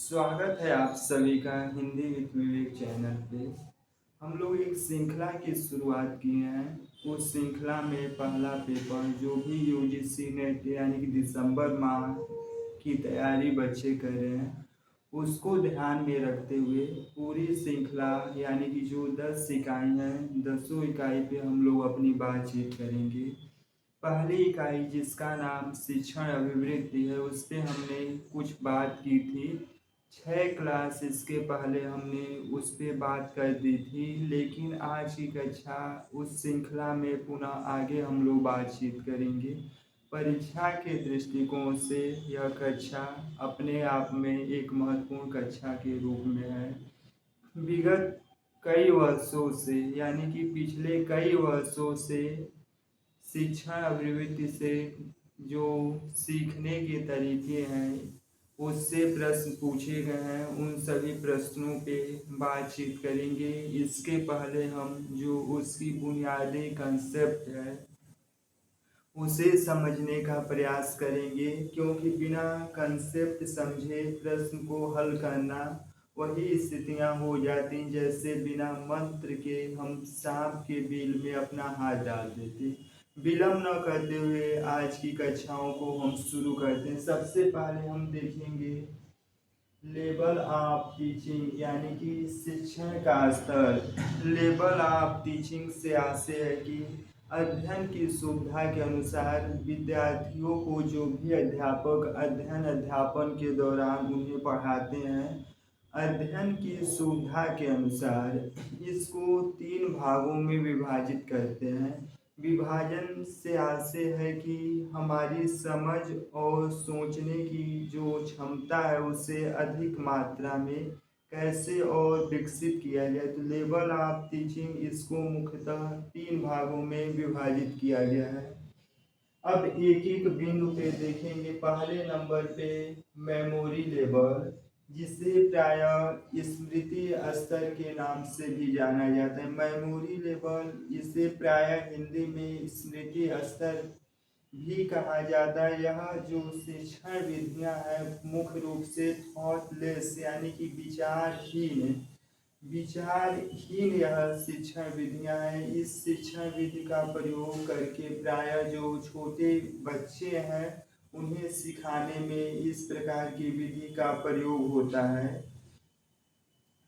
स्वागत है आप सभी का हिंदी विद विवेक चैनल पे। हम लोग एक श्रृंखला की शुरुआत किए हैं। उस श्रृंखला में पहला पेपर जो भी यूजीसी नेट यानी कि दिसंबर माह की तैयारी बच्चे कर रहे हैं, उसको ध्यान में रखते हुए पूरी श्रृंखला यानी कि जो 10 इकाई हैं, 10 इकाई पे हम लोग अपनी बातचीत करेंगे। पहली इकाई जिसका नाम शिक्षण अभिवृद्धि है, उस पर हमने कुछ बात की थी। 6 क्लास इसके पहले हमने उस पर बात कर दी थी, लेकिन आज की कक्षा उस श्रृंखला में पुनः आगे हम लोग बातचीत करेंगे। परीक्षा के दृष्टिकोण से यह कक्षा अपने आप में एक महत्वपूर्ण कक्षा के रूप में है। विगत कई वर्षों से यानी कि पिछले कई वर्षों से शिक्षा अभिवृद्धि से जो सीखने के तरीके हैं, उससे प्रश्न पूछे गए हैं। उन सभी प्रश्नों पे बातचीत करेंगे। इसके पहले हम जो उसकी बुनियादी कंसेप्ट है उसे समझने का प्रयास करेंगे, क्योंकि बिना कंसेप्ट समझे प्रश्न को हल करना वही स्थितियां हो जाती जैसे बिना मंत्र के हम सांप के बिल में अपना हाथ डाल देते। विलम्ब न करते हुए आज की कक्षाओं को हम शुरू करते हैं। सबसे पहले हम देखेंगे लेवल ऑफ टीचिंग यानी कि शिक्षण का स्तर। लेवल ऑफ टीचिंग से आशय है कि अध्ययन की सुविधा के अनुसार विद्यार्थियों को जो भी अध्यापक अध्यापन के दौरान उन्हें पढ़ाते हैं, अध्ययन की सुविधा के अनुसार इसको 3 भागों में विभाजित करते हैं। विभाजन से आशय है कि हमारी समझ और सोचने की जो क्षमता है उसे अधिक मात्रा में कैसे और विकसित किया जाए। तो लेवल ऑफ टीचिंग इसको मुख्यतः 3 भागों में विभाजित किया गया है। अब एक एक बिंदु पे देखेंगे। पहले नंबर पे मेमोरी लेवल, जिसे प्रायः स्मृति स्तर के नाम से भी जाना जाता है। मेमोरी लेवल इसे प्रायः हिंदी में स्मृति स्तर भी कहा जाता है। यह जो शिक्षण विधियां हैं मुख्य रूप से थॉटलेस यानी कि विचारहीन यह शिक्षण विधियां हैं। इस शिक्षण विधि का प्रयोग करके प्रायः जो छोटे बच्चे हैं उन्हें सिखाने में इस प्रकार की विधि का प्रयोग होता है।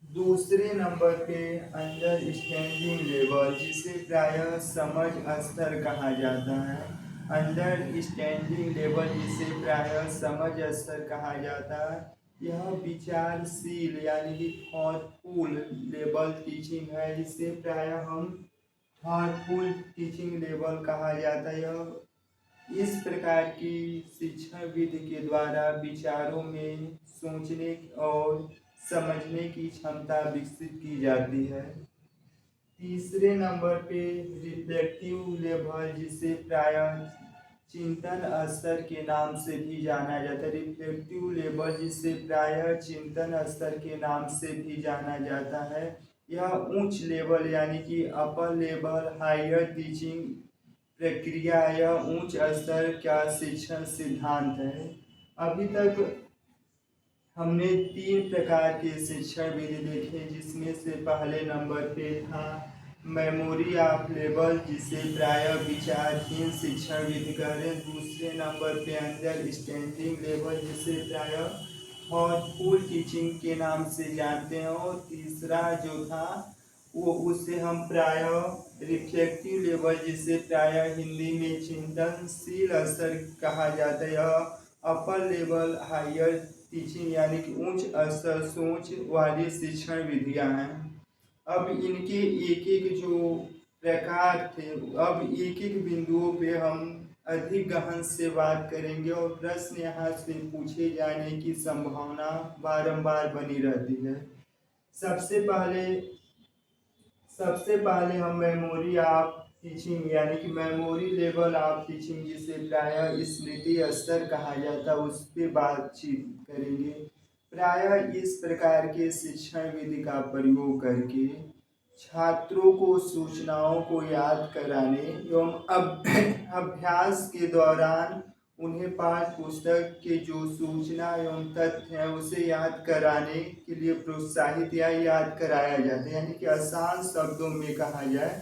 दूसरे नंबर पे अंडरस्टैंडिंग लेवल, जिसे प्रायः समझ स्तर कहा जाता है। अंडरस्टैंडिंग लेवल जिसे प्रायः समझ स्तर कहा जाता है, यह विचारशील यानी कि थॉटफुल लेवल टीचिंग है। इसे प्रायः हम थॉटफुल टीचिंग लेवल कहा जाता है। यह इस प्रकार की शिक्षण विधि के द्वारा विचारों में सोचने और समझने की क्षमता विकसित की जाती है। तीसरे नंबर पे रिफ्लेक्टिव लेवल, जिसे प्रायः चिंतन स्तर के नाम से भी जाना जाता है। रिफ्लेक्टिव लेवल जिसे प्रायः चिंतन स्तर के नाम से भी जाना जाता है। यह उच्च लेवल यानी कि अपर लेवल हायर टीचिंग प्रक्रिया, यह उच्च स्तर का शिक्षण सिद्धांत है। अभी तक हमने 3 प्रकार के शिक्षण विधि देखे, जिसमें से पहले नंबर पे था मेमोरी ऑफ लेवल, जिसे प्रायः विचारहीन शिक्षण विधि कह रहे हैं। दूसरे नंबर पे अंडरस्टैंडिंग लेवल, जिसे प्रायः थॉटफुल टीचिंग के नाम से जानते हैं। और तीसरा जो था वो उसे हम प्रायः रिफ्लेक्टिव लेवल, जिसे प्रायः हिंदी में चिंतनशील स्तर कहा जाता है। यह अपर लेवल हायर टीचिंग यानी कि उच्च स्तर सोच वाली शिक्षण विधियां हैं। अब इनके एक एक जो प्रकार थे, अब एक एक बिंदुओं पे हम अधिक गहन से बात करेंगे और प्रश्न यहाँ से पूछे जाने की संभावना बारंबार बनी रहती है। सबसे पहले हम मेमोरी ऑफ टीचिंग यानी कि मेमोरी लेवल ऑफ टीचिंग, जिसे प्रायः स्मृति स्तर कहा जाता है, उस पर बातचीत करेंगे। प्रायः इस प्रकार के शिक्षण विधि का प्रयोग करके छात्रों को सूचनाओं को याद कराने एवं अभ्यास के दौरान उन्हें पाठ्य पुस्तक के जो सूचना एवं तथ्य हैं उसे याद कराने के लिए प्रोत्साहित या याद कराया जाता है। यानी कि आसान शब्दों में कहा जाए,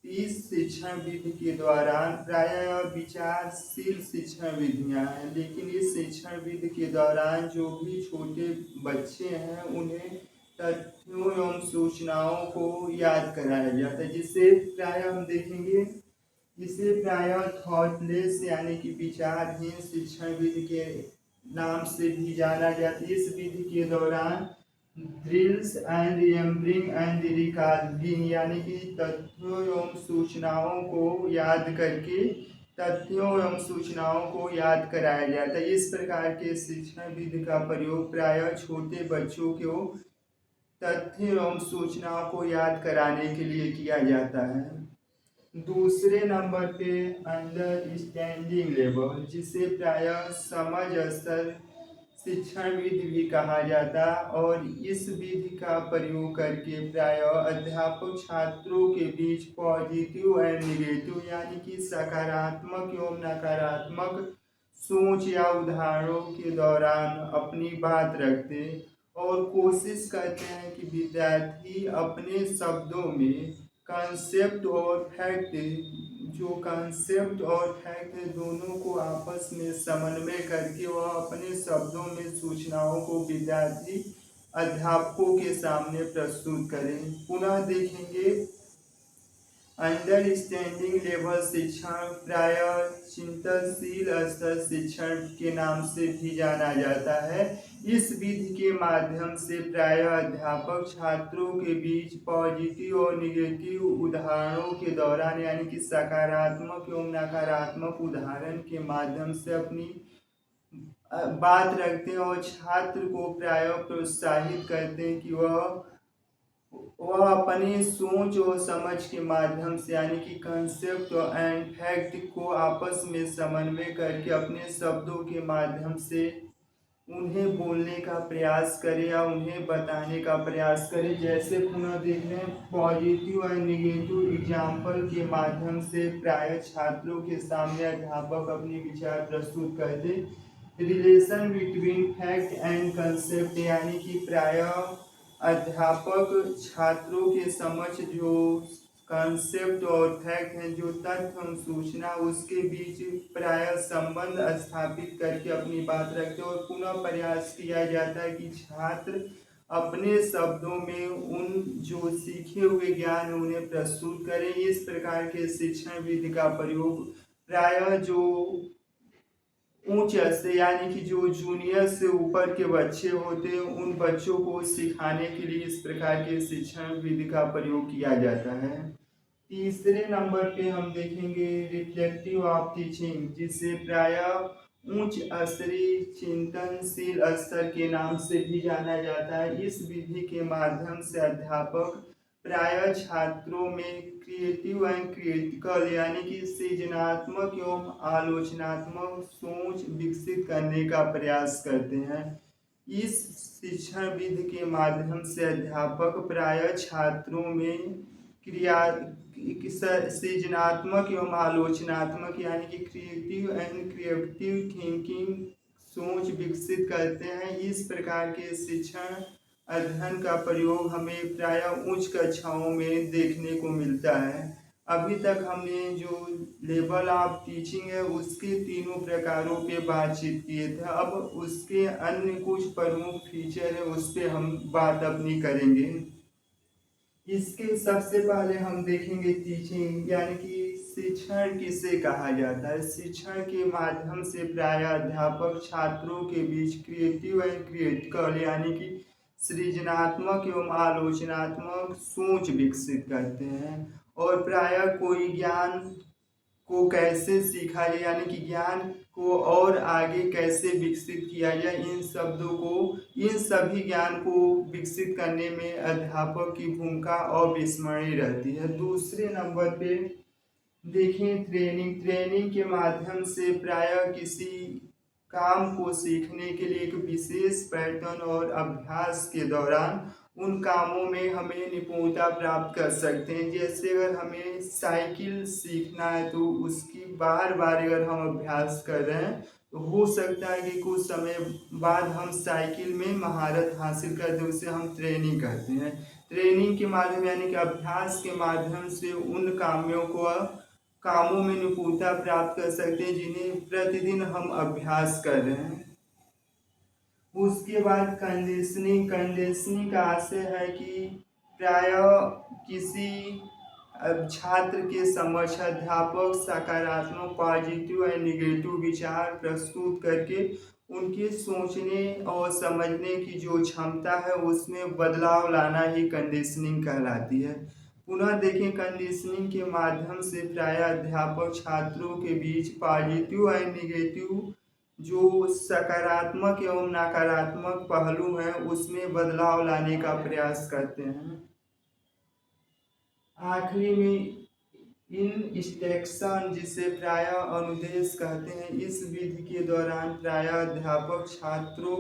इस शिक्षण विधि के दौरान प्रायः विचारशील शिक्षण विधियां हैं, लेकिन इस शिक्षण विधि के दौरान जो भी छोटे बच्चे हैं उन्हें तथ्यों एवं सूचनाओं को याद कराया जाता है, जिसे प्रायः हम देखेंगे, इसे प्रायः थॉटलेस यानी कि विचारहीन शिक्षण विधि के नाम से भी जाना जाता है। इस विधि के दौरान drills and remembering and recording यानी कि तथ्यों एवं सूचनाओं को याद करके तथ्यों एवं सूचनाओं को याद कराया जाता है। इस प्रकार के शिक्षण विधि का प्रयोग प्रायः छोटे बच्चों को तथ्य एवं सूचनाओं को याद कराने के लिए किया जाता है। दूसरे नंबर पे अंडरस्टैंडिंग लेवल, जिसे प्रायः समझ स्तर शिक्षण विधि भी कहा जाता है, और इस विधि का प्रयोग करके प्रायः अध्यापक छात्रों के बीच पॉजिटिव एंड निगेटिव यानी कि सकारात्मक एवं नकारात्मक सोच या उदाहरणों के दौरान अपनी बात रखते और कोशिश करते हैं कि विद्यार्थी अपने शब्दों में कंसेप्ट और फैक्ट, जो कंसेप्ट और फैक्ट है दोनों को आपस में समन्वय करके वह अपने शब्दों में सूचनाओं को विद्यार्थी अध्यापकों के सामने प्रस्तुत करें। पुनः देखेंगे, अंडरस्टैंडिंग लेवल शिक्षण प्रायः चिंतनशील स्तर शिक्षण के नाम से भी जाना जाता है। इस विधि के माध्यम से प्रायः अध्यापक छात्रों के बीच पॉजिटिव और निगेटिव उदाहरणों के दौरान यानी कि सकारात्मक एवं नकारात्मक उदाहरण के माध्यम से अपनी बात रखते हैं और छात्र को प्रायः प्रोत्साहित करते हैं कि वह अपनी सोच और समझ के माध्यम से यानी कि कंसेप्ट एंड फैक्ट को आपस में समन्वय करके अपने शब्दों के माध्यम से उन्हें बोलने का प्रयास करें या उन्हें बताने का प्रयास करें। जैसे पुनः देख रहे हैं, पॉजिटिव एंड निगेटिव एग्जाम्पल के माध्यम से प्रायः छात्रों के सामने अध्यापक अपने विचार प्रस्तुत करते। Relation between fact and concept यानी कि प्रायः अध्यापक छात्रों के समक्ष जो कंसेप्ट और फैक्ट हैं, जो तथ्य और सूचना, उसके बीच प्रायः संबंध स्थापित करके अपनी बात रखते हैं और पुनः प्रयास किया जाता है कि छात्र अपने शब्दों में उन जो सीखे हुए ज्ञान उन्हें प्रस्तुत करें। इस प्रकार के शिक्षण विधि का प्रयोग प्रायः जो उच्च से यानी कि जो जूनियर से ऊपर के बच्चे होते हैं उन बच्चों को सिखाने के लिए इस प्रकार के शिक्षण विधि का प्रयोग किया जाता है। तीसरे नंबर पे हम देखेंगे रिफ्लेक्टिव ऑफ टीचिंग, जिसे प्रायः उच्च स्तरीय चिंतनशील स्तर के नाम से भी जाना जाता है। इस विधि के माध्यम से अध्यापक प्रायः छात्रों में क्रिएटिव एंड क्रिटिकल यानी कि सृजनात्मक एवं आलोचनात्मक सोच विकसित करने का प्रयास करते हैं। इस शिक्षण विधि के माध्यम से अध्यापक प्रायः छात्रों में क्रिया सृजनात्मक एवं आलोचनात्मक यानी कि क्रिएटिव एंड क्रिएटिव थिंकिंग सोच विकसित करते हैं। इस प्रकार के शिक्षण अध्ययन का प्रयोग हमें प्रायः उच्च कक्षाओं में देखने को मिलता है। अभी तक हमने जो लेवल ऑफ टीचिंग है उसके तीनों प्रकारों पे बातचीत किए थे। अब उसके अन्य कुछ प्रमुख फीचर है उस पर हम बात अपनी करेंगे। इसके सबसे पहले हम देखेंगे टीचिंग यानी कि शिक्षण किसे कहा जाता है। शिक्षण के माध्यम से प्रायः अध्यापक छात्रों के बीच क्रिएटिव एंड क्रिटिकल यानी कि सृजनात्मक एवं आलोचनात्मक सोच विकसित करते हैं और प्रायः कोई ज्ञान को कैसे सीखा जाए यानी कि ज्ञान को और आगे कैसे विकसित किया जाए, इन सभी ज्ञान को विकसित करने में अध्यापक की भूमिका अविस्मरणीय रहती है। दूसरे नंबर पे देखें ट्रेनिंग के माध्यम से प्रायः किसी काम को सीखने के लिए एक विशेष पैटर्न और अभ्यास के दौरान उन कामों में हमें निपुणता प्राप्त कर सकते हैं। जैसे अगर हमें साइकिल सीखना है तो उसकी बार बार अगर हम अभ्यास कर रहे हैं तो हो सकता है कि कुछ समय बाद हम साइकिल में महारत हासिल करते हैं। उससे हम ट्रेनिंग करते हैं। ट्रेनिंग के माध्यम यानी कि अभ्यास के माध्यम से उन कामों में निपुणता प्राप्त कर सकते हैं जिन्हें प्रतिदिन हम अभ्यास कर रहे हैं। उसके बाद कंडीशनिंग का आशय है कि प्रायः किसी छात्र के समक्ष अध्यापक सकारात्मक पॉजिटिव और निगेटिव विचार प्रस्तुत करके उनके सोचने और समझने की जो क्षमता है उसमें बदलाव लाना ही कंडीशनिंग कहलाती है। पुनः देखें, कंडीशनिंग के माध्यम से प्रायः अध्यापक छात्रों के बीच पॉजिटिव और निगेटिव जो सकारात्मक एवं नकारात्मक पहलू हैं उसमें बदलाव लाने का प्रयास करते हैं। आखिरी में इंस्ट्रक्शन, जिसे प्रायः अनुदेश कहते हैं, इस विधि के दौरान प्रायः अध्यापक छात्रों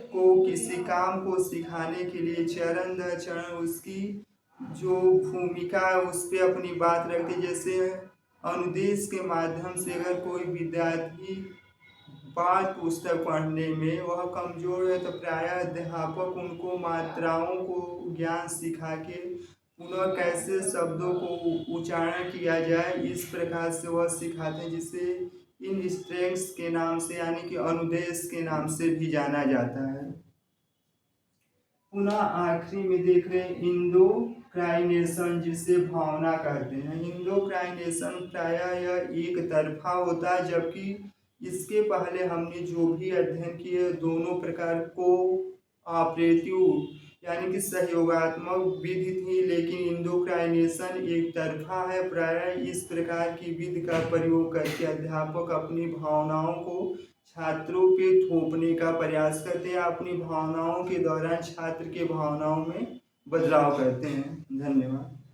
को किसी काम को सिखाने के लिए चरण दर चरण उसकी जो भूमिका है उस पर अपनी बात रखते हैं। जैसे अनुदेश के माध्यम से अगर कोई विद्यार्थी पाठ्य पुस्तक पढ़ने में वह कमजोर है तो प्रायः अध्यापक उनको मात्राओं को ज्ञान सिखा के पुनः कैसे शब्दों को उच्चारण किया जाए इस प्रकार से वह सिखाते हैं, जिसे इन स्ट्रेंग्स के नाम से यानी कि अनुदेश के नाम से भी जाना जाता है। पुनः आखिरी में देख रहे हैं इंडोक्राइनेशन, जिसे भावना कहते हैं। इंडोक्राइनेशन प्रायः यह एक तरफा होता है, जबकि इसके पहले हमने जो भी अध्ययन किए दोनों प्रकार को ऑपरेटिव यानी कि सहयोगात्मक विधि थी, लेकिन इंडोक्राइनेशन एक तरफा है। प्रायः इस प्रकार की विधि का प्रयोग करके अध्यापक अपनी भावनाओं को छात्रों पे थोपने का प्रयास करते हैं। अपनी भावनाओं के दौरान छात्र के भावनाओं में बदलाव करते हैं। धन्यवाद।